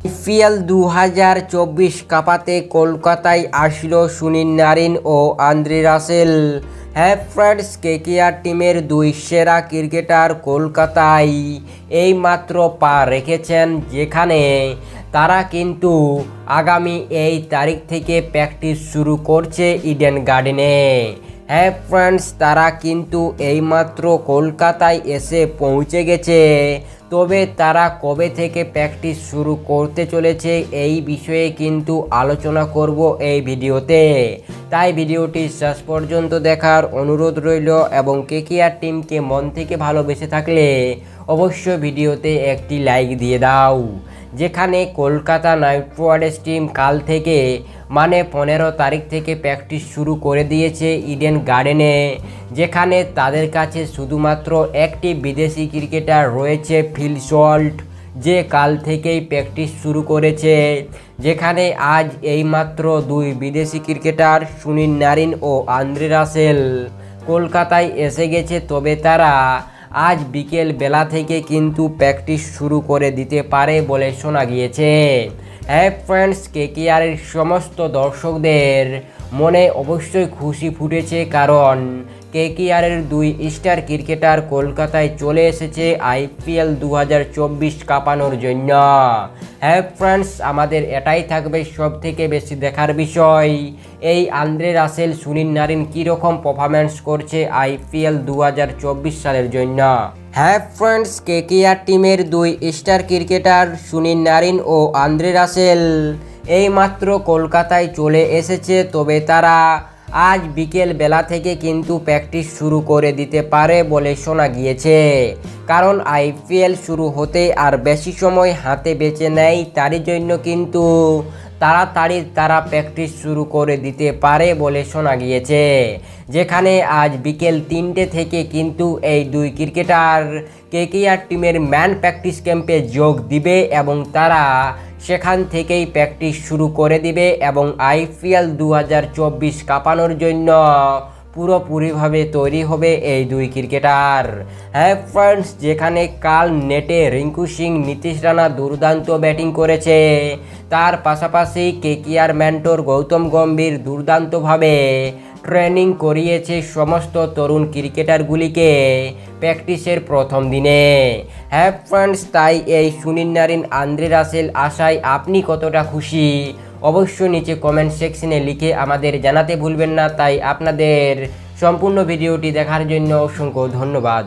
IPL 2024 কাপাতে কলকাতায় আসলো Sunil Narine ও Andre Russell. হ্যাঁ ফ্রেন্ডস, কেকেআর টিমের দুই সেরা ক্রিকেটার কলকাতায় এইমাত্র পা রেখেছেন, যেখানে তারা কিন্তু আগামী এই তারিখ থেকে প্র্যাকটিস শুরু করছে ইডেন গার্ডেনে। হ্যাঁ ফ্রেন্ডস, তারা কিন্তু এইমাত্র কলকাতায় এসে পৌঁছে গেছে। তবে তারা কবে থেকে প্র্যাকটিস শুরু করতে চলেছে এই বিষয়ে কিন্তু আলোচনা করব এই ভিডিওতে। তাই ভিডিওটি শেষ পর্যন্ত দেখার অনুরোধ রইল এবং কেকেআর টিমকে মন থেকে ভালোবেসে থাকলে অবশ্যই ভিডিওতে একটি লাইক দিয়ে দাও। যেখানে কলকাতা নাইট রাইডার্স টিম কাল থেকে মানে 15 তারিখ থেকে প্র্যাকটিস শুরু করে দিয়েছে ইডেন গার্ডেনে, যেখানে তাদের কাছে শুধুমাত্র একটি বিদেশি ক্রিকেটার রয়েছে ফিল সল্ট, যে কাল থেকেই প্র্যাকটিস শুরু করেছে। যেখানে আজ এইমাত্র দুই বিদেশি ক্রিকেটার সুনীল নারিন ও আন্দ্রে রাসেল কলকাতায় এসে গেছে। তবে তারা আজ বিকেল বেলা থেকে কিন্তু প্র্যাকটিস শুরু করে দিতে পারে বলে শোনা গিয়েছে। হ্যাঁ ফ্রেন্ডস, কেকেআরের সমস্ত দর্শকদের মনে অবশ্যই খুশি ফুটেছে, কারণ কেকেআরের দুই স্টার ক্রিকেটার কলকাতায় চলে এসেছে আইপিএল 2024 কাঁপানোর জন্য। হ্যাঁ ফ্রেন্ডস, আমাদের এটাই থাকবে সব থেকে বেশি দেখার বিষয়, এই আন্দ্রে রাসেল সুনীল নারিন কীরকম পারফরমেন্স করছে আইপিএল 2024 সালের জন্য। হ্যাঁ ফ্রেন্ডস, কেকেআর টিমের দুই স্টার ক্রিকেটার সুনীল নারিন ও আন্দ্রে রাসেল এইমাত্র কলকাতায় চলে এসেছে। তবে তারা আজ বিকেল বেলা থেকে কিন্তু প্র্যাকটিস শুরু করে দিতে পারে বলে শোনা গিয়েছে, কারণ আইপিএল শুরু হতে আর বেশি সময় হাতে বেঁচে নেয়। তারই জন্য কিন্তু তাড়াতাড়ি তারা প্র্যাকটিস শুরু করে দিতে পারে বলে শোনা গিয়েছে। যেখানে আজ বিকেল 3টে থেকে কিন্তু এই দুই ক্রিকেটার কেকেআর টিমের ম্যান প্র্যাকটিস ক্যাম্পে যোগ দিবে এবং তারা সেখান থেকেই প্র্যাকটিস শুরু করে দিবে এবং আইপিএল 2024 কাঁপানোর জন্য পুরোপুরিভাবে তৈরি হবে এই দুই ক্রিকেটার। হ্যাঁ ফ্রেন্ডস, যেখানে কাল নেটে রিঙ্কু সিং, নীতিশ রানা দুর্দান্ত ব্যাটিং করেছে, তার পাশাপাশি কেকেআর মেন্টর গৌতম গম্ভীর দুর্দান্তভাবে ট্রেনিং করিয়েছে সমস্ত তরুণ ক্রিকেটারগুলিকে প্র্যাকটিসের প্রথম দিনে। হ্যাঁ ফ্রেন্ডস, তাই এই সুনীল নারিন আন্দ্রে রাসেল আশায় আপনি কতটা খুশি অবশ্যই নিচে কমেন্ট সেকশনে লিখে আমাদের জানাতে ভুলবেন না। তাই আপনাদের সম্পূর্ণ ভিডিওটি দেখার জন্য অসংখ্য ধন্যবাদ।